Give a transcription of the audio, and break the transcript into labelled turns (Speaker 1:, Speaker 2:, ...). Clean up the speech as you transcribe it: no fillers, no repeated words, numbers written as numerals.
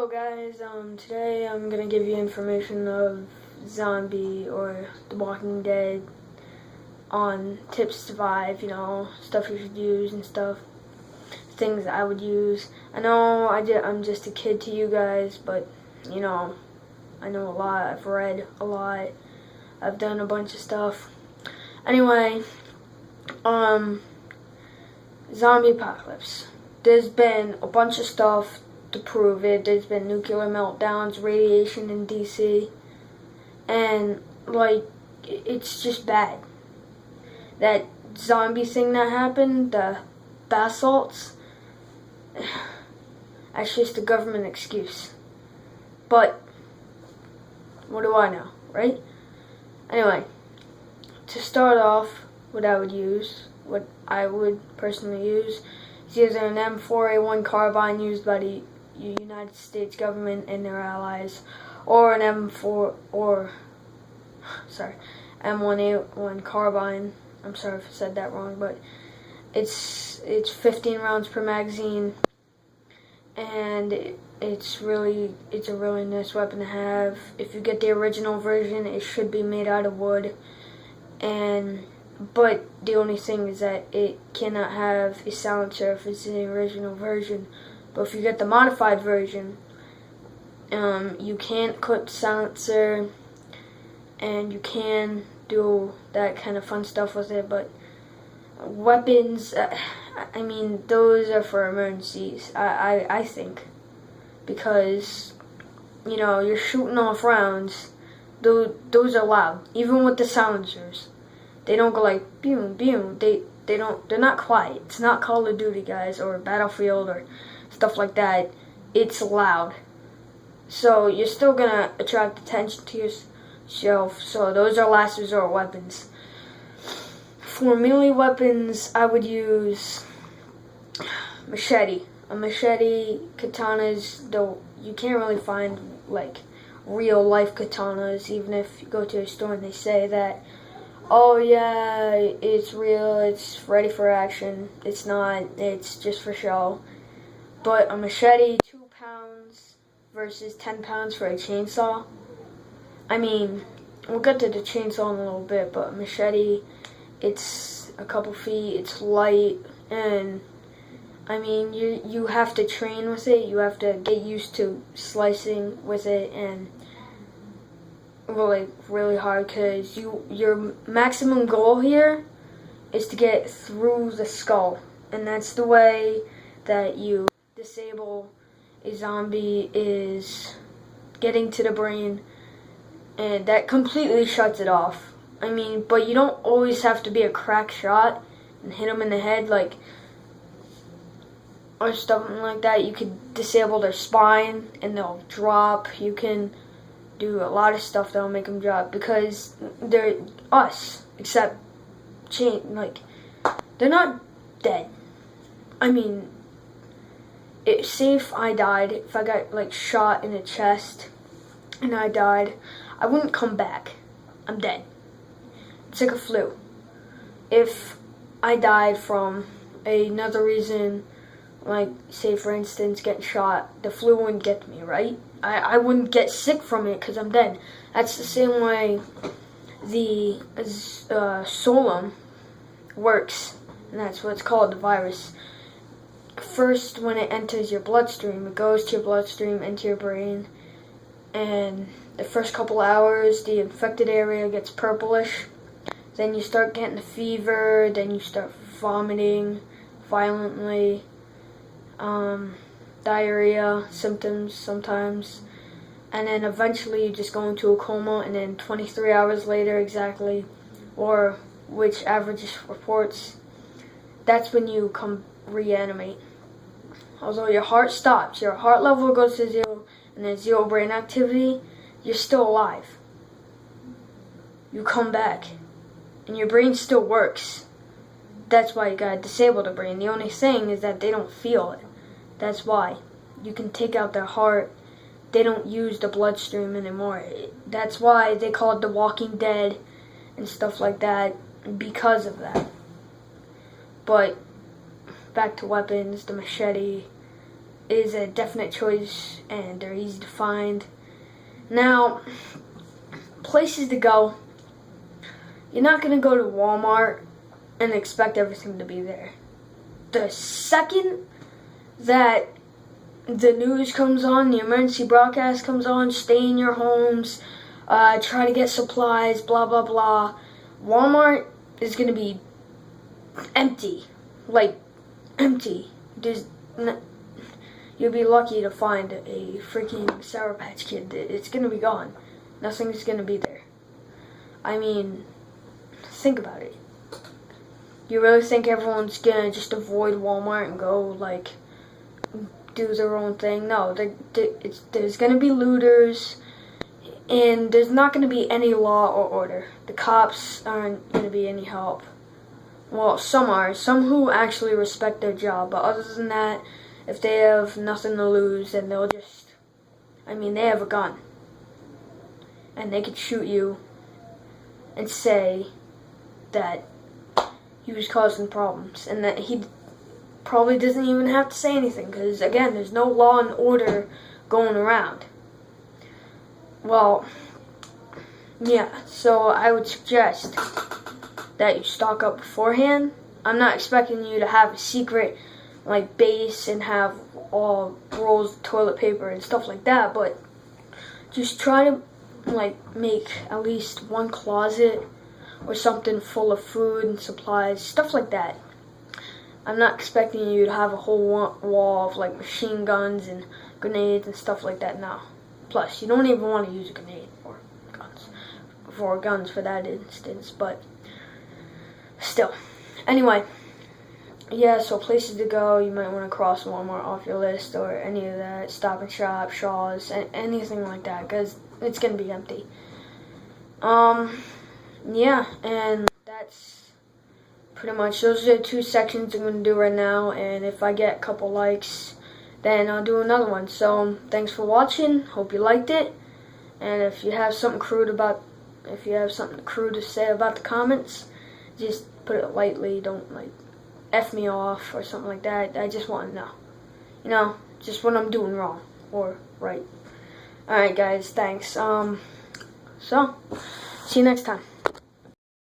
Speaker 1: Hello guys, today I'm gonna give you information of Zombie or The Walking Dead on tips to survive, stuff you should use and stuff, things I would use. I know I'm just a kid to you guys, but I know a lot, I've read a lot, I've done a bunch of stuff. Anyway, zombie apocalypse. There's been a bunch of stuff to prove it. There's been nuclear meltdowns, radiation in DC, and it's just bad. That zombie thing that happened, the basalts, that's just a government excuse. But what do I know, right? Anyway, to start off, what I would personally use is either an M4A1 carbine used by the United States government and their allies, or an M1A1 carbine. I'm sorry if I said that wrong, but it's 15 rounds per magazine, and it's a really nice weapon to have. If you get the original version, it should be made out of wood, but the only thing is that it cannot have a silencer if it's in the original version. But if you get the modified version, you can't clip the silencer, and you can do that kind of fun stuff with it. But weapons, those are for emergencies, I think. Because, you're shooting off rounds, those are loud. Even with the silencers. They don't go like, boom, boom. They're not quiet. It's not Call of Duty, guys, or Battlefield, or stuff like that. It's loud. So you're still gonna attract attention to yourself. So those are last resort weapons. For melee weapons, I would use machete. A machete, katanas, though you can't really find real life katanas, even if you go to a store and they say that, oh yeah, it's real, it's ready for action. It's not, it's just for show. But a machete, 2 pounds versus 10 pounds for a chainsaw. We'll get to the chainsaw in a little bit, but a machete, it's a couple feet, it's light, and you have to train with it. You have to get used to slicing with it, and really hard, because your maximum goal here is to get through the skull, and that's the way that you disable a zombie, is getting to the brain, and that completely shuts it off. But you don't always have to be a crack shot and hit them in the head or something like that. You could disable their spine and they'll drop. You can do a lot of stuff that'll make them drop, because they're us, except they're not dead. Say if I died, if I got shot in the chest and I died, I wouldn't come back. I'm dead. It's like a flu. If I died from another reason, say for instance getting shot, the flu wouldn't get me, right? I wouldn't get sick from it because I'm dead. That's the same way the Solum works, and that's what it's called, the virus. First, when it enters your bloodstream, it goes to your bloodstream, into your brain, and the first couple hours, the infected area gets purplish. Then you start getting a fever, then you start vomiting violently, diarrhea symptoms sometimes, and then eventually you just go into a coma, and then 23 hours later exactly, or which averages reports, that's when you come reanimate. Although your heart stops, your heart level goes to 0, and then 0 brain activity, you're still alive. You come back, and your brain still works. That's why you gotta disable the brain. The only thing is that they don't feel it. That's why. You can take out their heart. They don't use the bloodstream anymore. That's why they call it The Walking Dead and stuff like that, because of that. But back to weapons, the machete, is a definite choice, and they're easy to find. Now, places to go. You're not going to go to Walmart and expect everything to be there. The second that the news comes on, the emergency broadcast comes on, stay in your homes, try to get supplies, blah, blah, blah, Walmart is going to be empty. Like, empty. You'll be lucky to find a freaking Sour Patch Kid. It's going to be gone. Nothing's going to be there. I mean, think about it. You really think everyone's going to just avoid Walmart and go, like, do their own thing? No, there's going to be looters, and there's not going to be any law or order. The cops aren't going to be any help. Well, some are. Some who actually respect their job, but other than that, if they have nothing to lose, then they'll just, I mean, they have a gun. And they could shoot you and say that he was causing problems, and that he probably doesn't even have to say anything, because, again, there's no law and order going around. Well, yeah, so I would suggest that you stock up beforehand. I'm not expecting you to have a secret, like, base and have all rolls of toilet paper and stuff like that, but just try to, like, make at least one closet or something full of food and supplies, stuff like that. I'm not expecting you to have a whole wall of, like, machine guns and grenades and stuff like that now. Plus, you don't even want to use a grenade or guns for that instance, but still. Anyway, yeah, so places to go, you might want to cross Walmart off your list, or any of that, Stop and Shop, Shaw's, anything like that, because it's going to be empty. Yeah, and that's pretty much, those are the 2 sections I'm going to do right now, and if I get a couple likes, then I'll do another one. So, thanks for watching, hope you liked it, and if you have something crude to say about the comments, just put it lightly, don't, like, F me off or something like that. I just want to know. You know, just what I'm doing wrong or right. Alright guys, thanks. So, see you next time.